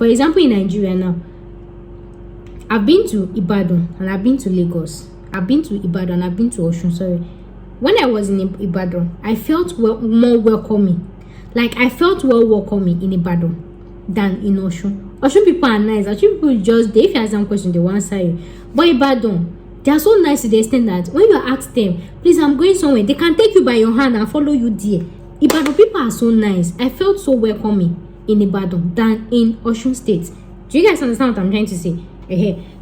For example, in Nigeria now, I've been to Ibadan and I've been to Lagos. I've been to Ibadan and I've been to Osun, sorry. When I was in Ibadan, I felt more welcoming. Like, I felt well welcoming in Ibadan than in Osun. Osun people are nice. Osun people just, if you ask them question, they will answer you. But Ibadan, they are so nice to the extent that when you ask them, please, I'm going somewhere, they can take you by your hand and follow you there. Ibadan people are so nice. I felt so welcoming in Ibadan than in Osun State. Do you guys understand what I'm trying to say?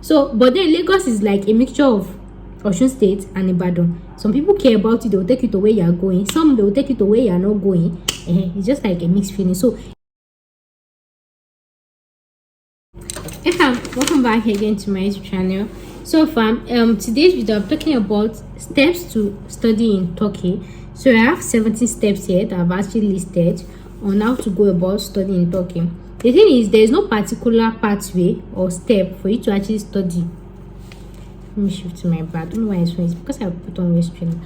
So, but then Lagos is like a mixture of Osun State and Ibadan. Some people care about it, they will take you to where you are going. Some, they will take you to where you are not going. It's just like a mixed feeling. So, welcome back again to my YouTube channel. So far, today's video I'm talking about steps to study in Turkey. So I have 17 steps here that I've actually listed on how to go about studying in Turkey. The thing is, there is no particular pathway or step for you to actually study. Let me shift to my back. I don't know why it's funny. It's because I put on restraint.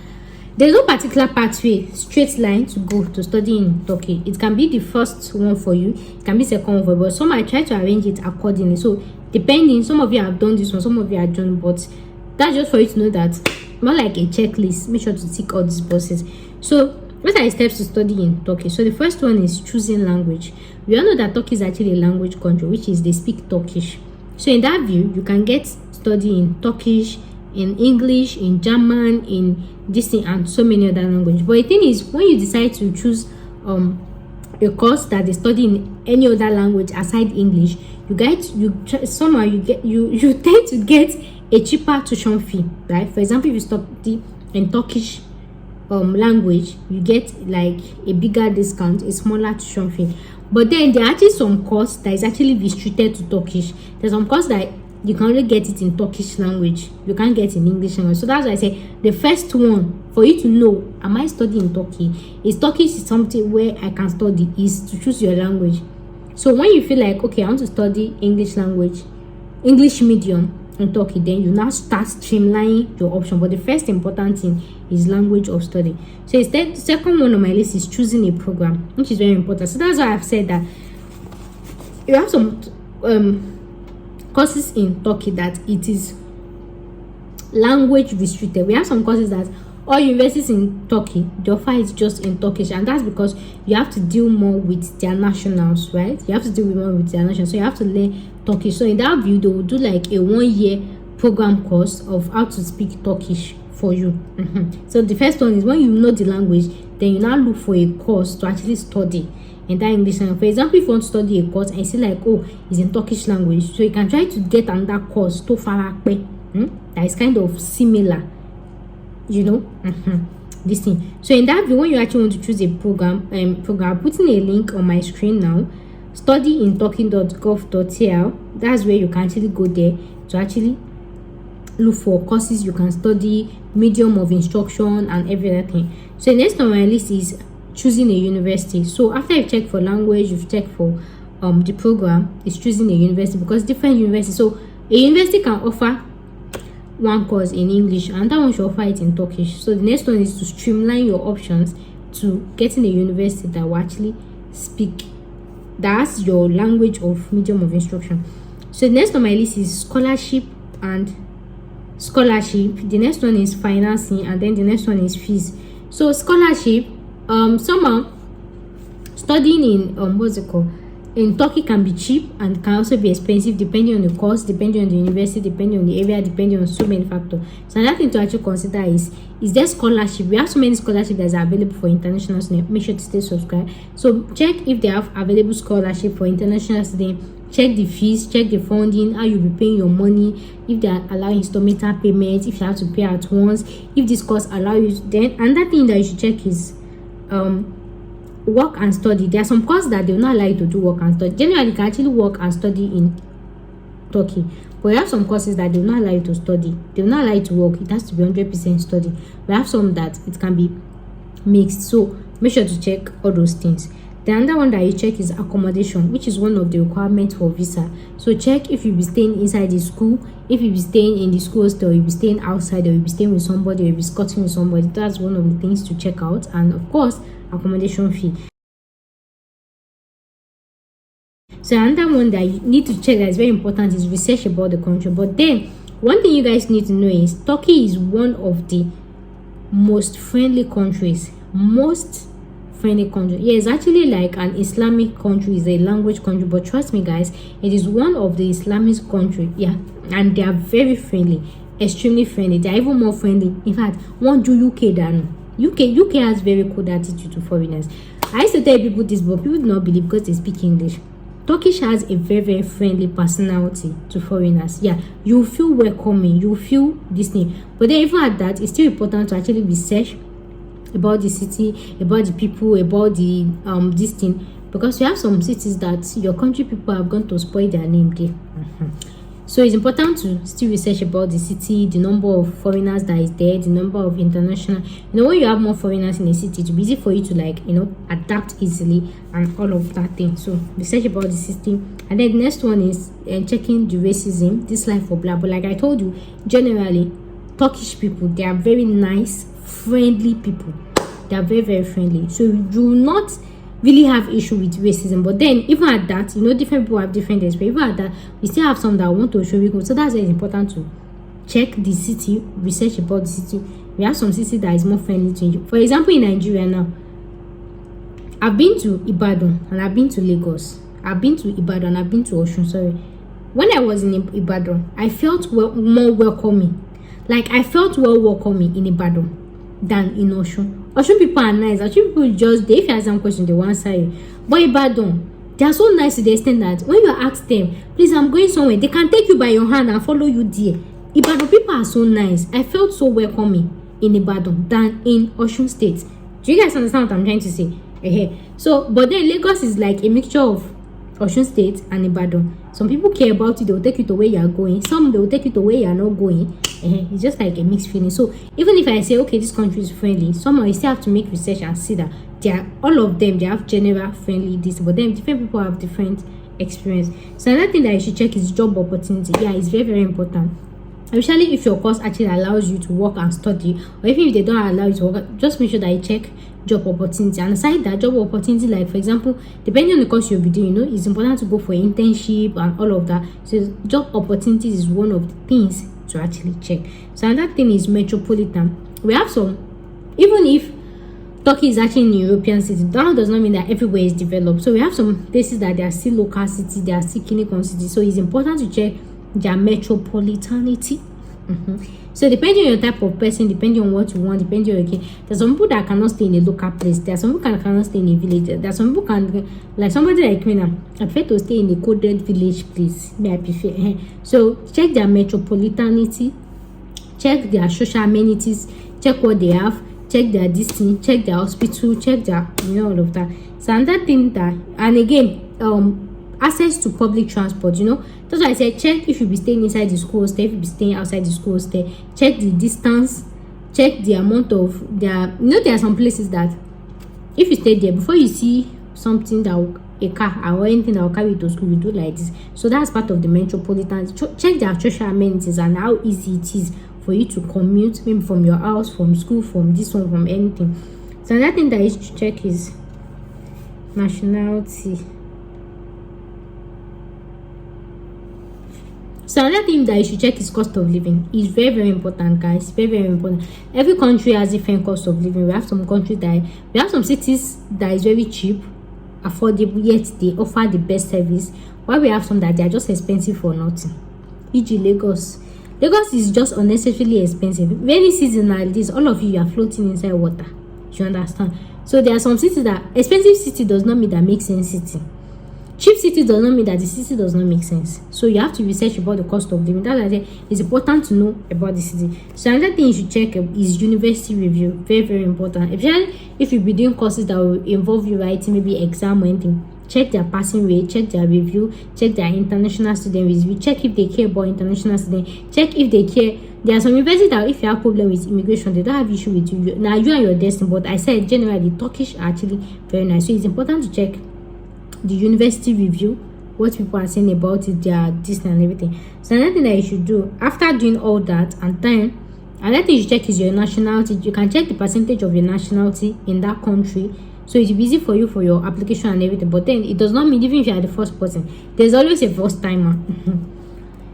There's no particular pathway, straight line to go to study in Turkey. It can be the first one for you, it can be second one for you, but some I try to arrange it accordingly. So depending, some of you have done this one, some of you have done, but that's just for you to know that more like a checklist. Make sure to tick all these boxes. So what are the steps to study in Turkey? So the first one is choosing language. We all know that Turkey is actually a language country, which is they speak Turkish. So in that view, you can get study in Turkish, in English, in German, in this thing, and so many other languages. But the thing is, when you decide to choose a course that they study in any other language aside English, you tend to get a cheaper tuition fee, right? For example, if you study in Turkish language, you get like a bigger discount, a smaller tuition fee. But then there are actually some course that is actually restricted to Turkish. There's some course that you can only get it in Turkish language, you can't get it in English language. So that's why I say the first one for you to know, am I studying in Turkey? Is Turkish something where I can study? Is to choose your language. So when you feel like, okay, I want to study English language, English medium in Turkey, then you now start streamlining your option. But the first important thing is language of study. So instead, the second one on my list is choosing a program, which is very important. So that's why I've said that you have some courses in Turkey that it is language restricted. We have some courses that all universities in Turkey, the offer is just in Turkish, and that's because you have to deal more with their nationals, right? You have to deal more with their nationals, so you have to learn Turkish. So in that view, they will do like a 1-year program course of how to speak Turkish for you. So the first one is when you know the language, then you now look for a course to actually study in that English language. For example, if you want to study a course and you see like, oh, it's in Turkish language, so you can try to get another course to Farakpe that is kind of similar, you know, this thing. So in that view, when you actually want to choose a program, I'm putting a link on my screen now, studyinturkey.gov.tl. that's where you can actually go there to actually look for courses you can study, medium of instruction, and everything. So next on my list is choosing a university. So after you check for language, you've checked for the program, is choosing a university, because different universities. So a university can offer one course in English and that one should offer it in Turkish. So the next one is to streamline your options to getting a university that will actually speak, that's your language of medium of instruction. So the next on my list is scholarship. The next one is financing, and then the next one is fees. So scholarship, somehow studying in in Turkey can be cheap and can also be expensive depending on the course, depending on the university, depending on the area, depending on so many factors. So another thing to actually consider is there scholarship. We have so many scholarships that are available for international students. Make sure to stay subscribed. So check if they have available scholarship for international students. Check the fees, check the funding, how you'll be paying your money, if they allow instrumental payments, if you have to pay at once, if this course allow you to. Then another thing that you should check is work and study. There are some courses that they will not allow you to do work and study. Generally, you can actually work and study in Turkey, but you have some courses that they will not allow you to study. They will not allow you to work. It has to be 100% study. We have some that it can be mixed. So make sure to check all those things. The other one that you check is accommodation, which is one of the requirements for visa. So check if you'll be staying inside the school, if you'll be staying in the school hostel, or you'll be staying outside, or you'll be staying with somebody, or you'll be squatting with somebody. That's one of the things to check out. And of course, accommodation fee. So another one that you need to check that is very important is research about the country. But then one thing you guys need to know is Turkey is one of the most friendly countries. Most friendly country. Yeah, it's actually like an Islamic country, it's a language country, but trust me guys, it is one of the Islamic country. Yeah, and they are very friendly, extremely friendly. They are even more friendly. In fact, one do UK than UK has very good attitude to foreigners. I used to tell people this, but people do not believe because they speak English. Turkish has a very friendly personality to foreigners. Yeah, you feel welcoming, you feel this thing. But then even at that, it's still important to actually research about the city, about the people, about the this thing, because you have some cities that your country people are going to spoil their name there. So it's important to still research about the city, the number of foreigners that is there, the number of international. When you have more foreigners in a city, it's easy for you to adapt easily and all of that thing. So research about the city. And then the next one is checking the racism, this life for blah. But like I told you, generally Turkish people, they are very nice, friendly people. They are very friendly. So you do not really have issue with racism. But then even at that, different people have different experience. Even at that, we still have some that want to show you. So that's why it's important to check the city, research about the city. We have some city that is more friendly to you. For example, in Nigeria now, I've been to Ibadan and I've been to Lagos. I've been to Ibadan and I've been to Osun. Sorry. When I was in Ibadan, I felt more welcoming. Like I felt welcoming in Ibadan than in Osun. Osun people are nice. Osun people just, if you ask them questions, they will answer you. But Ibadan, they are so nice to the extent that when you ask them, please, I'm going somewhere, they can take you by your hand and follow you there. Ibadan people are so nice. I felt so welcoming in Ibadan than in Osun State. Do you guys understand what I'm trying to say? So, but then Lagos is like a mixture of Osun State and Ibadan. Some people care about you, they will take you to where you are going. Some they will take you to where you are not going. It's just like a mixed feeling. So even if I say, okay, this country is friendly, somehow you still have to make research and see that all of them, they have general friendly this, but then different people have different experience. So another thing that you should check is job opportunity. Yeah, it's very important. Especially if your course actually allows you to work and study, or even if they don't allow you to work, just make sure that you check job opportunity. And aside that, job opportunity, like for example, depending on the course you'll be doing, it's important to go for internship and all of that. So job opportunities is one of the things to actually check. So another thing is Metropolitan. We have some, even if Turkey is actually in European city, that does not mean that everywhere is developed. So we have some places that they are still local city, they are still clinical city. So it's important to check their metropolitanity. So depending on your type of person, depending on what you want, depending on your kid, there's some people that cannot stay in a local place. There are some people that cannot stay in a village. There are some people can, like somebody like me now, I prefer to stay in a coded village place. I prefer. So check their metropolitanity, check their social amenities, check what they have, check their distance, check their hospital, check their all of that. So another thing that, and again, access to public transport. That's why I said check if you be staying inside the school stay, if you be staying outside the school stay, check the distance, check the amount of there are some places that if you stay there, before you see something that a car or anything that will carry you to school, you do like this. So that's part of the metropolitan. Check their social amenities and how easy it is for you to commute, maybe from your house, from school, from this one, from anything. So another thing that you should check is nationality. So another thing that you should check is cost of living. It's very important, guys. Very important. Every country has different cost of living. We have some countries we have some cities that is very cheap, affordable, yet they offer the best service. While we have some that they are just expensive for nothing. E.g. Lagos. Lagos is just unnecessarily expensive. Very seasonal this, all of you are floating inside water. You understand? So there are some cities that expensive city does not mean that makes sense city. Cheap city does not mean that the city does not make sense. So you have to research about the cost of living. That's why I say it's important to know about the city. So another thing you should check is university review. Very important. If you be doing courses that will involve you writing maybe exam or anything, check their passing rate, check their review, check their international student review, check if they care about international students, check if they care. There are some universities that if you have problem with immigration, they don't have issue with you. Now you and your destiny, but I said generally Turkish are actually very nice. So it's important to check the university review, what people are saying about it, their this and everything. So another thing that you should do after doing all that, and then another thing you should check is your nationality. You can check the percentage of your nationality in that country. so it's easy for you for your application and everything. But then it does not mean even if you are the first person, there's always a first timer.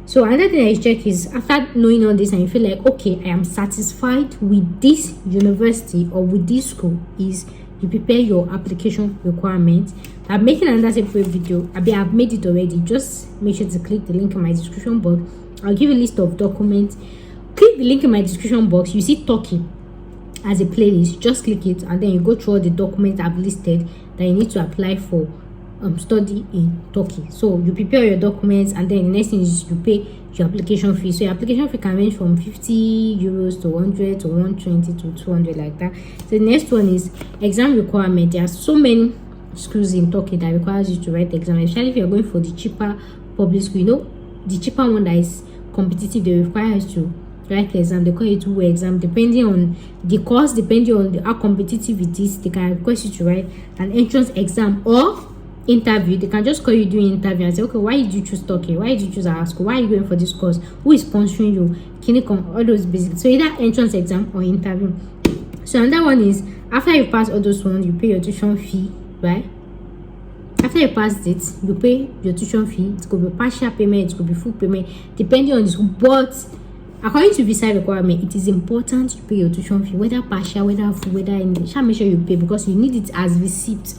So another thing I check is, after knowing all this and you feel like, okay, I am satisfied with this university or with this school, is you prepare your application requirements. I'm making another separate video. I've made it already. Just make sure to click the link in my description box. I'll give you a list of documents. Click the link in my description box. You see Turkey as a playlist. Just click it and then you go through all the documents I've listed that you need to apply for study in Turkey. So you prepare your documents and then the next thing is you pay your application fee. So your application fee can range from 50 euros to 100 to 120 to 200, like that. So the next one is exam requirement. There are so many schools in Turkey that requires you to write exam, especially if you're going for the cheaper public school. You know, the cheaper one that is competitive, they require you to write the exam. They call it two-way exam. Depending on the course, depending on how competitive it is, they can request you to write an entrance exam or interview. They can just call you doing interview and say, okay, why did you choose Turkey? Why did you choose our school? Why are you going for this course? Who is sponsoring you? Clinicon, all those basic. So either entrance exam or interview. So another one is, after you pass all those ones, you pay your tuition fee, right? After you pass it, you pay your tuition fee. It could be partial payment, it could be full payment, depending on the school. But according to visa requirement, it is important you pay your tuition fee, whether partial, whether full, whether anything. Shall make sure you pay, because you need it as receipt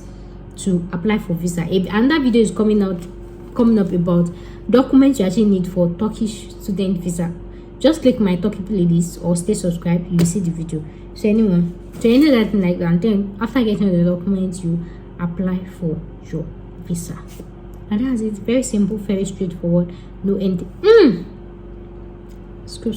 to apply for visa. Another video is coming up about documents you actually need for Turkish student visa. Just click my Turkey playlist or stay subscribed, you will see the video. So anyway, so any other thing like that, and then after getting the documents, you apply for your visa. And that's it. Very simple, very straightforward, no ending. Scope.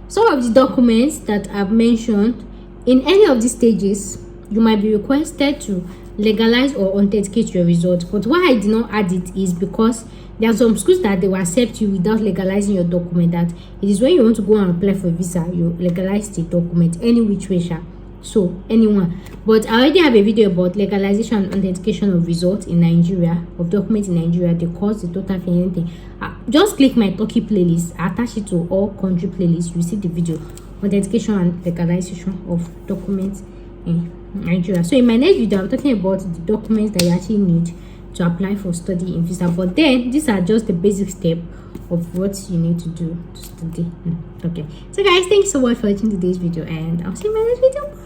Some of the documents that I've mentioned, in any of these stages, you might be requested to legalize or authenticate your results. But why I did not add it is because there are some schools that they will accept you without legalizing your document. That it is when you want to go and apply for visa, you legalize the document any which way, so anyone. But I already have a video about legalization and authentication of results in Nigeria, of documents in Nigeria, the cost, the total fee, anything. Just click my Turkey playlist, attach it to all country playlists, you see the video, authentication and legalization of documents in Nigeria. So in my next video, I'm talking about the documents that you actually need to apply for study in visa. But then these are just the basic step of what you need to do to study. Okay, so guys, thank you so much for watching today's video, and I'll see you in my next video.